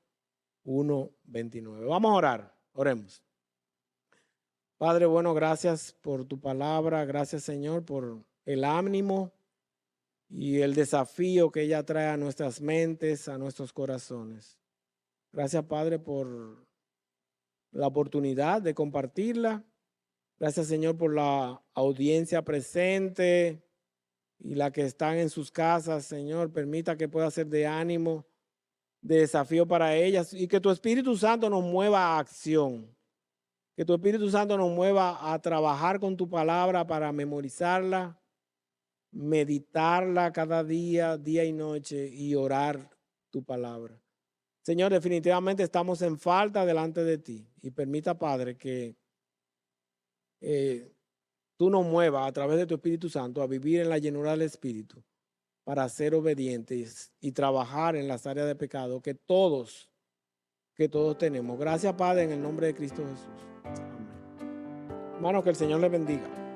1:29. Vamos a orar, oremos. Padre, bueno, gracias por tu palabra, gracias Señor por el ánimo y el desafío que ella trae a nuestras mentes, a nuestros corazones. Gracias Padre por la oportunidad de compartirla. Gracias Señor por la audiencia presente y la que están en sus casas, Señor, permita que pueda ser de ánimo, de desafío para ellas y que tu Espíritu Santo nos mueva a acción. Que tu Espíritu Santo nos mueva a trabajar con tu palabra para memorizarla, meditarla cada día, día y noche y orar tu palabra. Señor, definitivamente estamos en falta delante de ti y permita, Padre, que tú nos muevas a través de tu Espíritu Santo a vivir en la llenura del Espíritu para ser obedientes y trabajar en las áreas de pecado que todos tenemos. Gracias, Padre, en el nombre de Cristo Jesús. Amén. Hermano, que el Señor les bendiga.